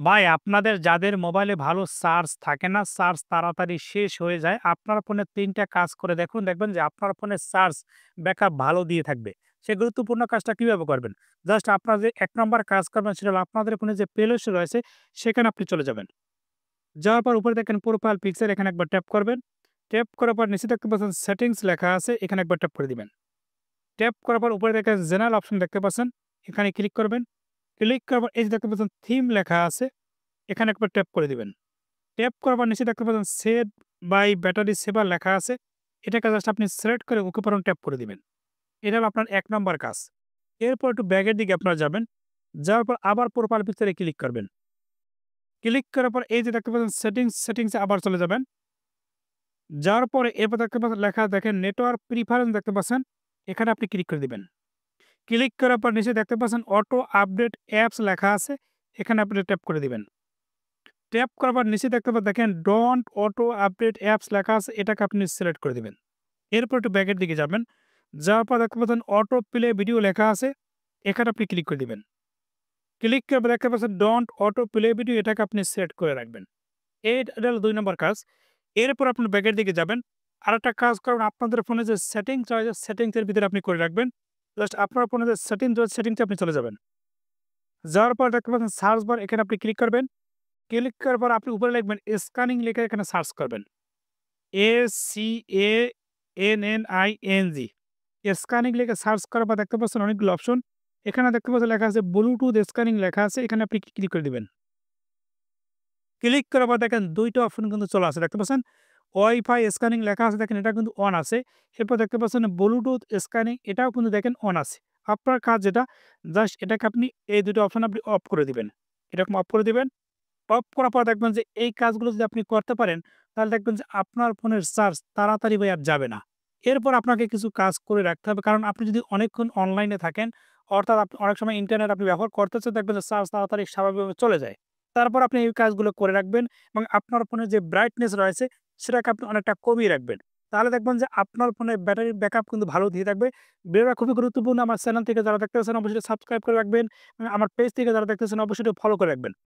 ভাই আপনাদের যাদের মোবাইলে ভালো চার্জ থাকে না, চার্জ তাড়াতাড়ি শেষ হয়ে যায়, আপনার ফোনে ৩ টা কাজ করে দেখুন, দেখবেন যে আপনার ফোনের চার্জ ব্যাকআপ ভালো দিয়ে থাকবে। সেই গুরুত্বপূর্ণ কাজটা কিভাবে করবেন? জাস্ট আপনার যে ১ নাম্বার কাজ করবেন সেটা হলো আপনাদের ফোনে যে প্লে লিস্ট রয়েছে সেখানে আপনি চলে যাবেন। যাওয়ার পর উপরে দেখেন প্রোফাইল পিকচার এখানে একবার ট্যাপ করবেন। ট্যাপ করার পর নিচে দেখতে পাচ্ছেন সেটিংস লেখা আছে এখানে একবার ট্যাপ করে দিবেন। ট্যাপ করার পর উপরে দেখেন জেনারেল অপশন দেখতে পাচ্ছেন, এখানে ক্লিক করবেন। ক্লিক করার পর এই যে দেখতে পাচ্ছেন থিম লেখা আছে, এখানে একবার ট্যাপ করে দিবেন। ট্যাপ করার পর নিচে দেখতে পাচ্ছেন সেভ বাই ব্যাটারি সেভার লেখা আছে। এটাকে জাস্ট আপনি সিলেক্ট করে ওকে বাটন ট্যাপ করে দিবেন। এটা হলো আপনার ১ নাম্বার কাজ। এরপর একটু ব্যাগের দিকে আপনারা যাবেন। যাওয়ার পর আবার প্রোফাইল পিকচারে ক্লিক করবেন। ক্লিক করার পর এই যে দেখতে পাচ্ছেন সেটিংসে আবার চলে যাবেন। যাওয়ার পরে এরপর দেখতে পাচ্ছেন লেখা দেখেন নেটওয়ার্ক প্রিফারেন্স দেখতে পাচ্ছেন। এখানে আপনি ক্লিক করে দিবেন। ক্লিক করার পর নিচে দেখতে পাচ্ছেন অটো আপডেট অ্যাপস লেখা আছে। এখানে আপনি ট্যাপ করে দিবেন। ট্যাপ করার পর নিচে দেখতে দেখেন ডন্ট অটো আপডেট অ্যাপস লেখা আছে, এটাকে আপনি সিলেক্ট করে দিবেন। এরপর একটু ব্যাকের দিকে যাবেন। যাওয়ার পর দেখতে পাচ্ছেন অটো প্লে ভিডিও লেখা আছে, এখানে আপনি ক্লিক করে দিবেন। ক্লিক করার পর দেখতে পাচ্ছেন ডন্ট অটো প্লে ভিডিও, এটাকে আপনি সেট করে রাখবেন। এটা হলো ২ নম্বর কাজ। এরপর আপনি ব্যাকের দিকে যাবেন। আরেকটা কাজ করবেন, আপনাদের ফোনে যে সেটিংস রয়েছে সেটিংসের ভিতরে আপনি করে রাখবেন। জাস্ট আপনার ফোনে যে সেটিংস রয়েছে সেটিংসে আপনি চলে যাবেন। যাওয়ার পর দেখতে পাচ্ছেন সার্চ বার, এখানে আপনি ক্লিক করবেন। ক্লিক করার পর আপনি উপরে লিখবেন স্ক্যানিং লিখে এখানে সার্চ করবেন। SCANNING স্ক্যানিং লিখে সার্চ করার পর দেখতে পাচ্ছেন অনেকগুলো অপশন। এখানে দেখতে পাচ্ছেন লেখা আছে ব্লুটুথ স্ক্যানিং লেখা আছে, এখানে আপনি ক্লিক করে দিবেন। ক্লিক করার পর দেখেন ২ টা অপশন কিন্তু চলে আসে। দেখতে পাচ্ছেন ওয়াইফাই স্ক্যানিং লেখা আছে, দেখেন এটা কিন্তু অন আছে। এরপর দেখতে পাচ্ছেন ব্লুটুথ স্ক্যানিং, এটাও কিন্তু দেখেন অন আছে। আপনার কাজ যেটা, জাস্ট এটাকে আপনি এই ২ টা অপশন আপনি অফ করে দিবেন। এরকম অফ করে দিবেন। অফ করার পর দেখবেন যে এই কাজগুলো যদি আপনি করতে পারেন, তাহলে দেখবেন যে আপনার ফোনের চার্জ তাড়াতাড়ি ভাই আর যাবে না। এরপর আপনাকে কিছু কাজ করে রাখতে হবে। কারণ আপনি যদি অনেকক্ষণ অনলাইনে থাকেন, অর্থাৎ আপনি অনেক সময় ইন্টারনেট আপনি ব্যবহার করতেছেন, দেখবেন যে চার্জ তাড়াতাড়ি স্বাভাবিকভাবে চলে যায়। তারপর আপনি এই কাজগুলো করে রাখবেন এবং আপনার ফোনের যে ব্রাইটনেস রয়েছে, সেটাকে আপনি অনেকটা কমিয়ে রাখবেন। তাহলে দেখবেন যে আপনার ফোনের ব্যাটারির ব্যাকআপ কিন্তু ভালো দিয়ে থাকবে। ভিডিওটা খুবই গুরুত্বপূর্ণ। আমার চ্যানেল থেকে যারা দেখতেছেন অবশ্যই সাবস্ক্রাইব করে রাখবেন। আমার পেজ থেকে যারা দেখতেছেন অবশ্যই ফলো করে রাখবেন।